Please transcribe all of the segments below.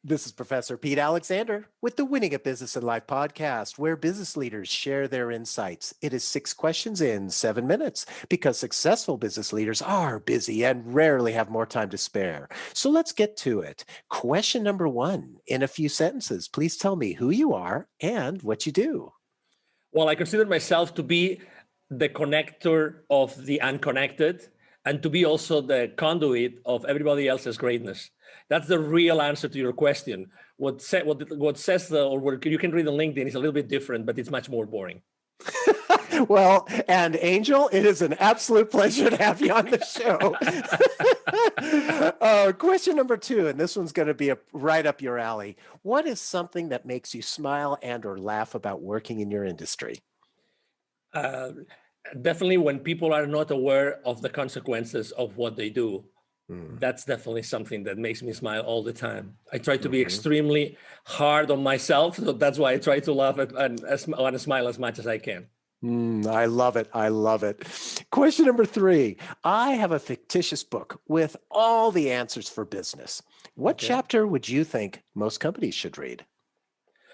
This is Professor Pete Alexander with the Winning at Business and Life podcast, where business leaders share their insights. It is 6 questions in 7 minutes because successful business leaders are busy and rarely have more time to spare. So let's get to it. Question number 1, in a few sentences, please tell me who you are and what you do. Well, I consider myself to be the connector of the unconnected and to be also the conduit of everybody else's greatness. That's the real answer to your question. What says or what you can read on LinkedIn is a little bit different, but it's much more boring. Well, and Angel, it is an absolute pleasure to have you on the show. Question number 2, and this one's going to be right up your alley. What is something that makes you smile and or laugh about working in your industry? Definitely when people are not aware of the consequences of what they do. That's definitely something that makes me smile all the time. I try to be extremely hard on myself, so that's why I try to laugh and smile as much as I can. I love it. I love it. Question number 3. I have a fictitious book with all the answers for business. What chapter would you think most companies should read?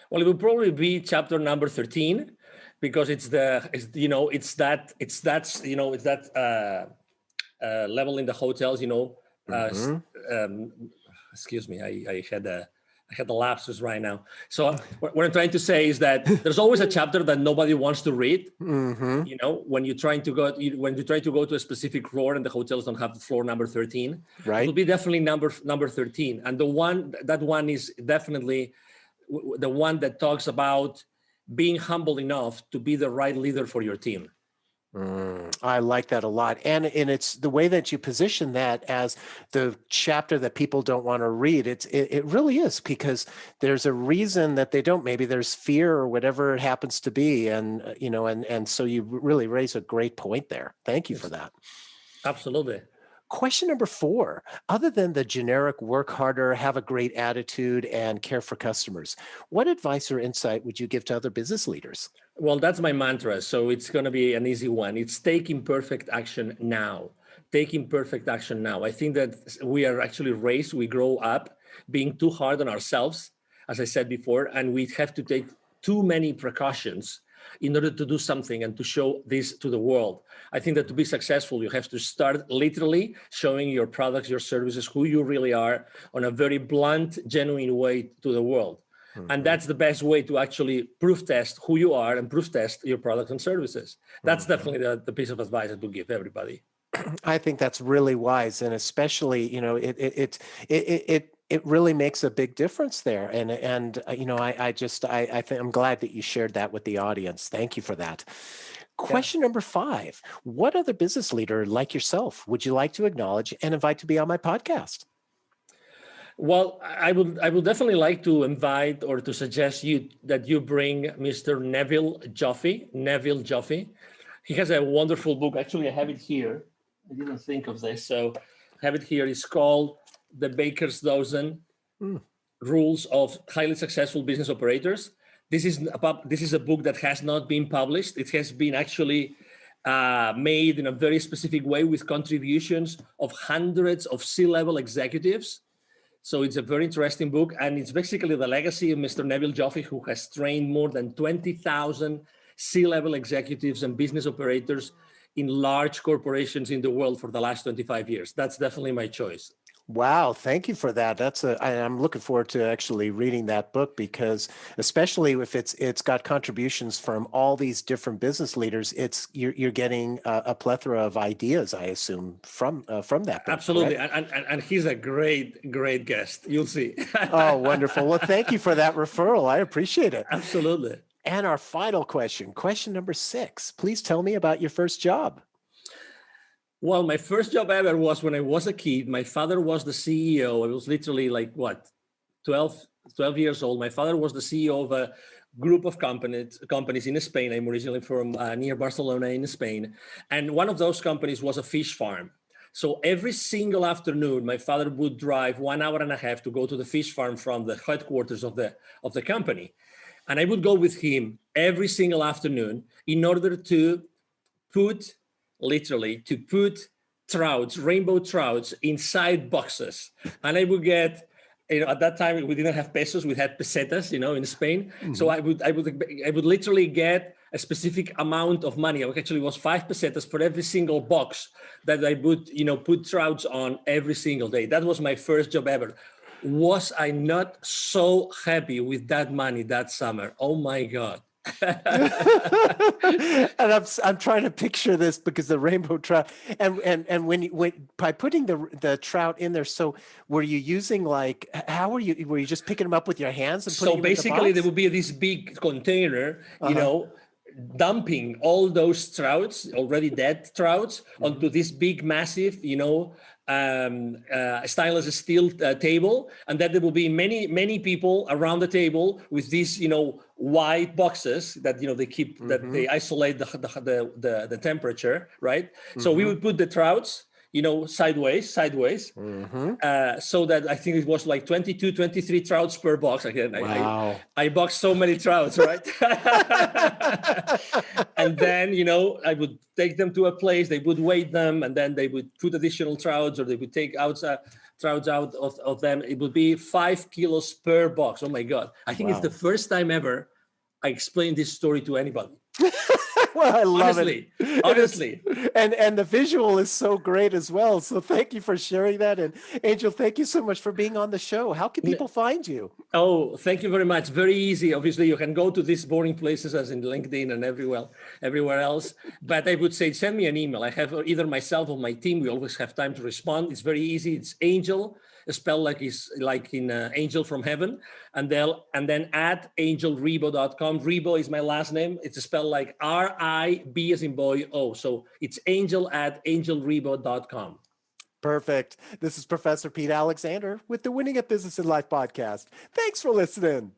Well, it would probably be chapter number 13, because it's that level in the hotels, excuse me, I had a lapsus right now. So what I'm trying to say is that there's always a chapter that nobody wants to read. When you're trying to go to a specific floor and the hotels don't have the floor number 13, right? It'll be definitely number 13. And that one is definitely the one that talks about being humble enough to be the right leader for your team. I like that a lot. And it's the way that you position that as the chapter that people don't want to read. It really is, because there's a reason that they don't. Maybe there's fear or whatever it happens to be. And, and so you really raise a great point there. Thank you for that. Absolutely. Question number 4, other than the generic work harder, have a great attitude, and care for customers, what advice or insight would you give to other business leaders? Well, that's my mantra. So it's going to be an easy one. It's take imperfect action now. Take imperfect action now. I think that we are actually raised, we grow up being too hard on ourselves, as I said before, and we have to take too many precautions in order to do something and to show this to the world. I think that to be successful, you have to start literally showing your products, your services, who you really are on a very blunt, genuine way to the world. And that's the best way to actually proof test who you are and proof test your products and services. That's definitely the piece of advice that we give everybody. I think that's really wise, and especially, it really makes a big difference there. And I think I'm glad that you shared that with the audience. Thank you for that. Question number 5, what other business leader like yourself would you like to acknowledge and invite to be on my podcast? Well, I would definitely like to invite or to suggest that you bring Mr. 𝐁𝐵𝐿 Joffe. He has a wonderful book. Actually, I have it here. I didn't think of this, so I have it here. It's called The Baker's Dozen: Rules of Highly Successful Business Operators. This is a book that has not been published. It has been actually made in a very specific way with contributions of hundreds of C-level executives. So it's a very interesting book, and it's basically the legacy of Mr. 𝐁𝐵𝐿 Joffe, who has trained more than 20,000 C-level executives and business operators in large corporations in the world for the last 25 years. That's definitely my choice. Wow, thank you for that. I'm looking forward to actually reading that book, because especially if it's got contributions from all these different business leaders, you're getting a plethora of ideas, I assume, from that book. Absolutely, and he's a great guest. You'll see. Oh, wonderful. Well, thank you for that referral. I appreciate it. Absolutely. And our final question number 6. Please tell me about your first job. Well, my first job ever was when I was a kid. My father was the CEO. I was literally 12 years old. My father was the CEO of a group of companies in Spain. I'm originally from near Barcelona in Spain. And one of those companies was a fish farm. So every single afternoon, my father would drive 1 hour and a half to go to the fish farm from the headquarters of the company. And I would go with him every single afternoon in order to put trouts, rainbow trouts, inside boxes. And I would get at that time we didn't have pesos, we had pesetas, in Spain. So Mm-hmm. I would literally get a specific amount of money. Actually, it was 5 pesetas for every single box that I would, put trouts on every single day. That was my first job ever. Was I not so happy with that money that summer? Oh my God. And I'm trying to picture this because the rainbow trout and when by putting the trout in there, so were you using were you just picking them up with your hands and putting So them in the basically, there box? would be this big container, Uh-huh. dumping all those trouts, already dead trouts, Mm-hmm. onto this big, massive, stainless steel table, and then there will be many, many people around the table with these, white boxes that they keep that Mm-hmm. they isolate the temperature, right? So we Mm-hmm. would put the trouts, sideways, Mm-hmm. so that I think it was like 22, 23 trouts per box. Again, Wow. I boxed so many trouts, right? And then, I would take them to a place, they would weigh them, and then they would put additional trouts, or they would take out trouts out of them. It would be 5 kilos per box. Oh my God. I think it's Wow. the first time ever I explained this story to anybody. Well, I love Honestly, it. honestly. And the visual is so great as well. So thank you for sharing that. And Angel, thank you so much for being on the show. How can people find you? Oh, thank you very much. Very easy. Obviously, you can go to these boring places as in LinkedIn and everywhere else. But I would say send me an email. I have either myself or my team. We always have time to respond. It's very easy. It's Angel, spelled like in Angel from Heaven, and then at angelrebo.com. Rebo is my last name. It's spelled like RIB as in boy O. So it's Angel at angelrebo.com. Perfect. This is Professor Pete Alexander with the Winning at Business and Life podcast. Thanks for listening.